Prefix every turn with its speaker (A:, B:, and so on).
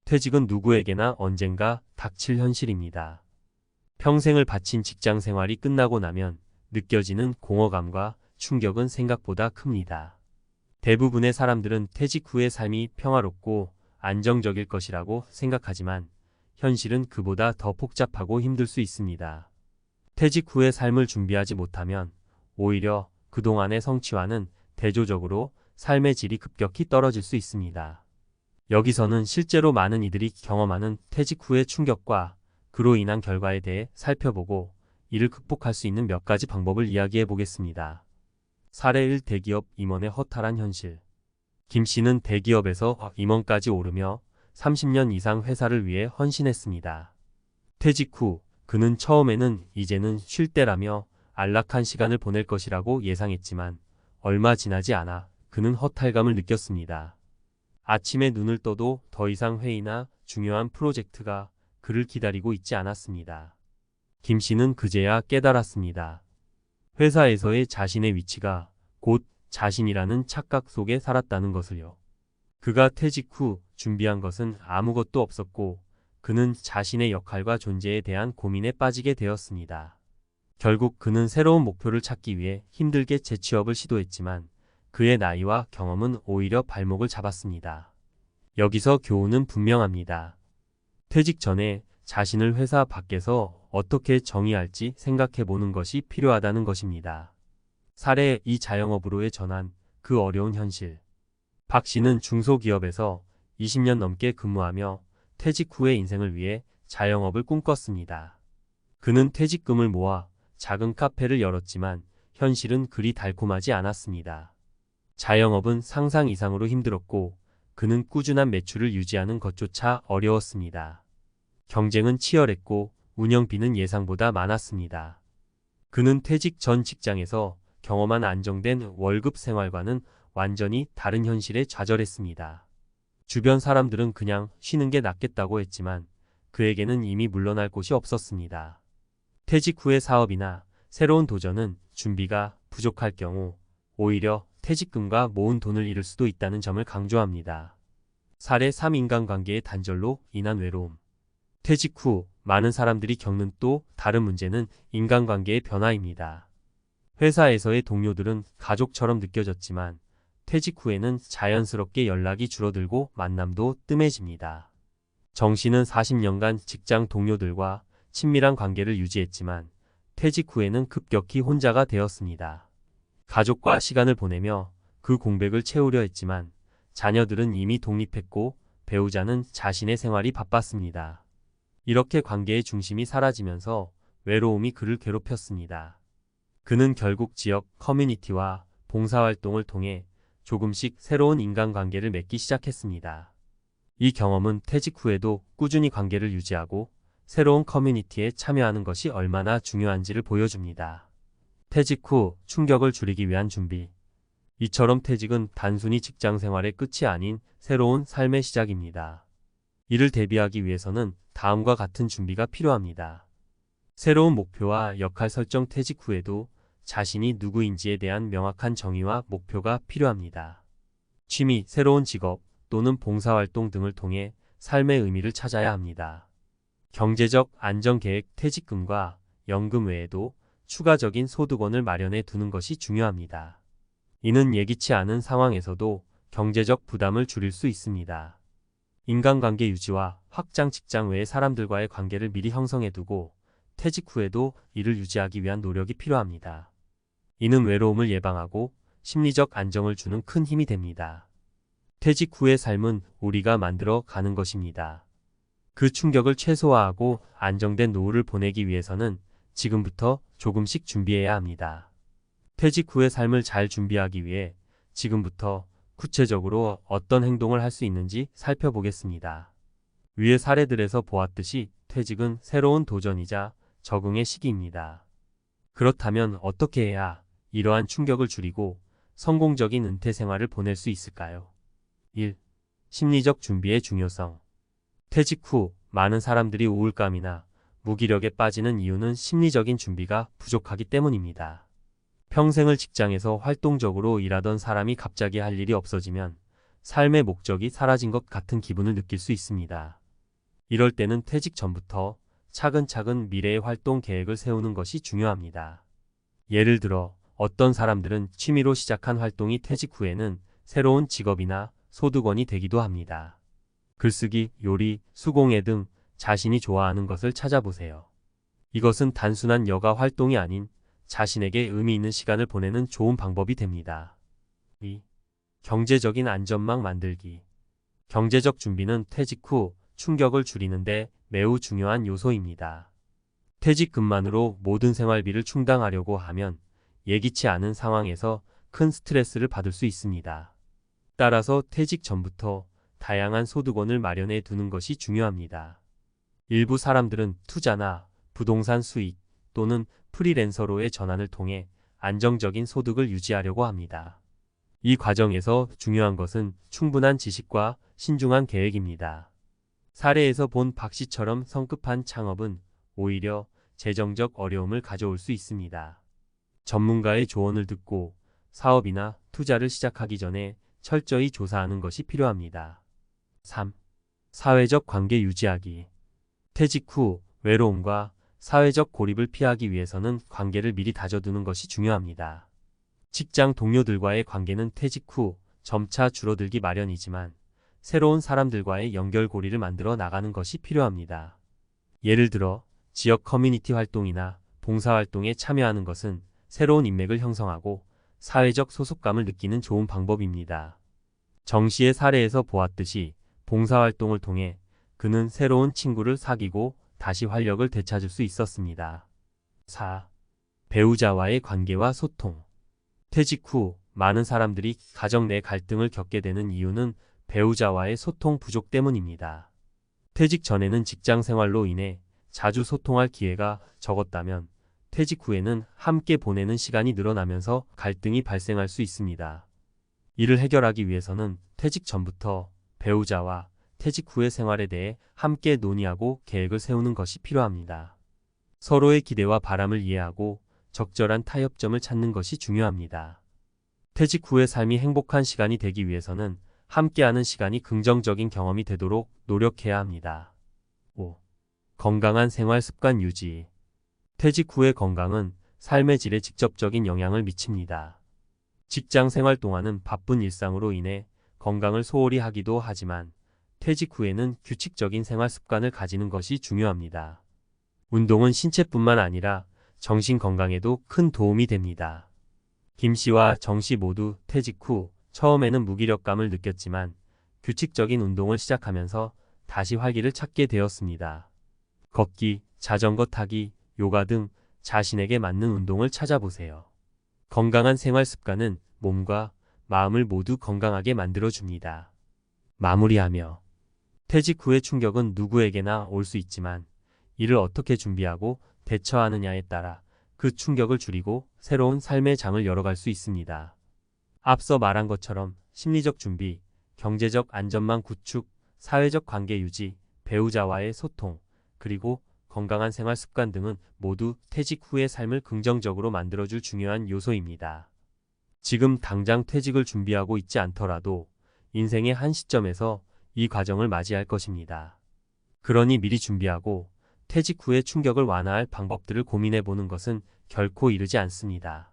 A: 퇴직은 누구에게나 언젠가 닥칠 현실입니다. 평생을 바친 직장 생활이 끝나고 나면 느껴지는 공허감과 충격은 생각보다 큽니다. 대부분의 사람들은 퇴직 후의 삶이 평화롭고 안정적일 것이라고 생각하지만 현실은 그보다 더 복잡하고 힘들 수 있습니다. 퇴직 후의 삶을 준비하지 못하면 오히려 그동안의 성취와는 대조적으로 삶의 질이 급격히 떨어질 수 있습니다. 여기서는 실제로 많은 이들이 경험하는 퇴직 후의 충격과 그로 인한 결과에 대해 살펴보고 이를 극복할 수 있는 몇 가지 방법을 이야기해 보겠습니다. 사례 1. 대기업 임원의 허탈한 현실. 김 씨는 대기업에서 임원까지 오르며 30년 이상 회사를 위해 헌신했습니다. 퇴직 후 그는 처음에는 이제는 쉴 때라며 안락한 시간을 보낼 것이라고 예상했지만 얼마 지나지 않아 그는 허탈감을 느꼈습니다. 아침에 눈을 떠도 더 이상 회의나 중요한 프로젝트가 그를 기다리고 있지 않았습니다. 김 씨는 그제야 깨달았습니다. 회사에서의 자신의 위치가 곧 자신이라는 착각 속에 살았다는 것을요. 그가 퇴직 후 준비한 것은 아무것도 없었고 그는 자신의 역할과 존재에 대한 고민에 빠지게 되었습니다. 결국 그는 새로운 목표를 찾기 위해 힘들게 재취업을 시도했지만 그의 나이와 경험은 오히려 발목을 잡았습니다. 여기서 교훈은 분명합니다. 퇴직 전에 자신을 회사 밖에서 어떻게 정의할지 생각해보는 것이 필요하다는 것입니다. 사례 2. 자영업으로의 전환, 그 어려운 현실. 박 씨는 중소기업에서 20년 넘게 근무하며 퇴직 후의 인생을 위해 자영업을 꿈꿨습니다. 그는 퇴직금을 모아 작은 카페를 열었지만 현실은 그리 달콤하지 않았습니다. 자영업은 상상 이상으로 힘들었고 그는 꾸준한 매출을 유지하는 것조차 어려웠습니다. 경쟁은 치열했고 운영비는 예상보다 많았습니다. 그는 퇴직 전 직장에서 경험한 안정된 월급 생활과는 완전히 다른 현실에 좌절했습니다. 주변 사람들은 그냥 쉬는 게 낫겠다고 했지만 그에게는 이미 물러날 곳이 없었습니다. 퇴직 후의 사업이나 새로운 도전은 준비가 부족할 경우 오히려 퇴직금과 모은 돈을 잃을 수도 있다는 점을 강조합니다. 사례 3. 인간관계의 단절로 인한 외로움. 퇴직 후 많은 사람들이 겪는 또 다른 문제는 인간관계의 변화입니다. 회사에서의 동료들은 가족처럼 느껴졌지만 퇴직 후에는 자연스럽게 연락이 줄어들고 만남도 뜸해집니다. 정 씨는 40년간 직장 동료들과 친밀한 관계를 유지했지만 퇴직 후에는 급격히 혼자가 되었습니다. 가족과 시간을 보내며 그 공백을 채우려 했지만 자녀들은 이미 독립했고 배우자는 자신의 생활이 바빴습니다. 이렇게 관계의 중심이 사라지면서 외로움이 그를 괴롭혔습니다. 그는 결국 지역 커뮤니티와 봉사활동을 통해 조금씩 새로운 인간관계를 맺기 시작했습니다. 이 경험은 퇴직 후에도 꾸준히 관계를 유지하고 새로운 커뮤니티에 참여하는 것이 얼마나 중요한지를 보여줍니다. 퇴직 후 충격을 줄이기 위한 준비. 이처럼 퇴직은 단순히 직장 생활의 끝이 아닌 새로운 삶의 시작입니다. 이를 대비하기 위해서는 다음과 같은 준비가 필요합니다. 새로운 목표와 역할 설정. 퇴직 후에도 자신이 누구인지에 대한 명확한 정의와 목표가 필요합니다. 취미, 새로운 직업 또는 봉사활동 등을 통해 삶의 의미를 찾아야 합니다. 경제적 안정 계획. 퇴직금과 연금 외에도 추가적인 소득원을 마련해 두는 것이 중요합니다. 이는 예기치 않은 상황에서도 경제적 부담을 줄일 수 있습니다. 인간관계 유지와 확장. 직장 외의 사람들과의 관계를 미리 형성해 두고 퇴직 후에도 이를 유지하기 위한 노력이 필요합니다. 이는 외로움을 예방하고 심리적 안정을 주는 큰 힘이 됩니다. 퇴직 후의 삶은 우리가 만들어 가는 것입니다. 그 충격을 최소화하고 안정된 노후를 보내기 위해서는 지금부터 조금씩 준비해야 합니다. 퇴직 후의 삶을 잘 준비하기 위해 지금부터 구체적으로 어떤 행동을 할 수 있는지 살펴보겠습니다. 위의 사례들에서 보았듯이 퇴직은 새로운 도전이자 적응의 시기입니다. 그렇다면 어떻게 해야 이러한 충격을 줄이고 성공적인 은퇴 생활을 보낼 수 있을까요? 1. 심리적 준비의 중요성. 퇴직 후 많은 사람들이 우울감이나 무기력에 빠지는 이유는 심리적인 준비가 부족하기 때문입니다. 평생을 직장에서 활동적으로 일하던 사람이 갑자기 할 일이 없어지면 삶의 목적이 사라진 것 같은 기분을 느낄 수 있습니다. 이럴 때는 퇴직 전부터 차근차근 미래의 활동 계획을 세우는 것이 중요합니다. 예를 들어 어떤 사람들은 취미로 시작한 활동이 퇴직 후에는 새로운 직업이나 소득원이 되기도 합니다. 글쓰기, 요리, 수공예 등 자신이 좋아하는 것을 찾아보세요. 이것은 단순한 여가 활동이 아닌 자신에게 의미 있는 시간을 보내는 좋은 방법이 됩니다. 2. 경제적인 안전망 만들기. 경제적 준비는 퇴직 후 충격을 줄이는데 매우 중요한 요소입니다. 퇴직금만으로 모든 생활비를 충당하려고 하면 예기치 않은 상황에서 큰 스트레스를 받을 수 있습니다. 따라서 퇴직 전부터 다양한 소득원을 마련해 두는 것이 중요합니다. 일부 사람들은 투자나 부동산 수익 또는 프리랜서로의 전환을 통해 안정적인 소득을 유지하려고 합니다. 이 과정에서 중요한 것은 충분한 지식과 신중한 계획입니다. 사례에서 본 박 씨처럼 성급한 창업은 오히려 재정적 어려움을 가져올 수 있습니다. 전문가의 조언을 듣고 사업이나 투자를 시작하기 전에 철저히 조사하는 것이 필요합니다. 3. 사회적 관계 유지하기. 퇴직 후 외로움과 사회적 고립을 피하기 위해서는 관계를 미리 다져두는 것이 중요합니다. 직장 동료들과의 관계는 퇴직 후 점차 줄어들기 마련이지만 새로운 사람들과의 연결고리를 만들어 나가는 것이 필요합니다. 예를 들어 지역 커뮤니티 활동이나 봉사활동에 참여하는 것은 새로운 인맥을 형성하고 사회적 소속감을 느끼는 좋은 방법입니다. 정 씨의 사례에서 보았듯이 봉사활동을 통해 그는 새로운 친구를 사귀고 다시 활력을 되찾을 수 있었습니다. 4. 배우자와의 관계와 소통. 퇴직 후 많은 사람들이 가정 내 갈등을 겪게 되는 이유는 배우자와의 소통 부족 때문입니다. 퇴직 전에는 직장 생활로 인해 자주 소통할 기회가 적었다면 퇴직 후에는 함께 보내는 시간이 늘어나면서 갈등이 발생할 수 있습니다. 이를 해결하기 위해서는 퇴직 전부터 배우자와 퇴직 후의 생활에 대해 함께 논의하고 계획을 세우는 것이 필요합니다. 서로의 기대와 바람을 이해하고 적절한 타협점을 찾는 것이 중요합니다. 퇴직 후의 삶이 행복한 시간이 되기 위해서는 함께하는 시간이 긍정적인 경험이 되도록 노력해야 합니다. 5. 건강한 생활 습관 유지. 퇴직 후의 건강은 삶의 질에 직접적인 영향을 미칩니다. 직장 생활 동안은 바쁜 일상으로 인해 건강을 소홀히 하기도 하지만 퇴직 후에는 규칙적인 생활 습관을 가지는 것이 중요합니다. 운동은 신체뿐만 아니라 정신 건강에도 큰 도움이 됩니다. 김 씨와 정 씨 모두 퇴직 후 처음에는 무기력감을 느꼈지만 규칙적인 운동을 시작하면서 다시 활기를 찾게 되었습니다. 걷기, 자전거 타기, 요가 등 자신에게 맞는 운동을 찾아보세요. 건강한 생활 습관은 몸과 마음을 모두 건강하게 만들어줍니다. 마무리하며 퇴직 후의 충격은 누구에게나 올 수 있지만 이를 어떻게 준비하고 대처하느냐에 따라 그 충격을 줄이고 새로운 삶의 장을 열어갈 수 있습니다. 앞서 말한 것처럼 심리적 준비, 경제적 안전망 구축, 사회적 관계 유지, 배우자와의 소통, 그리고 건강한 생활 습관 등은 모두 퇴직 후의 삶을 긍정적으로 만들어줄 중요한 요소입니다. 지금 당장 퇴직을 준비하고 있지 않더라도 인생의 한 시점에서 이 과정을 맞이할 것입니다. 그러니 미리 준비하고 퇴직 후의 충격을 완화할 방법들을 고민해 보는 것은 결코 이르지 않습니다.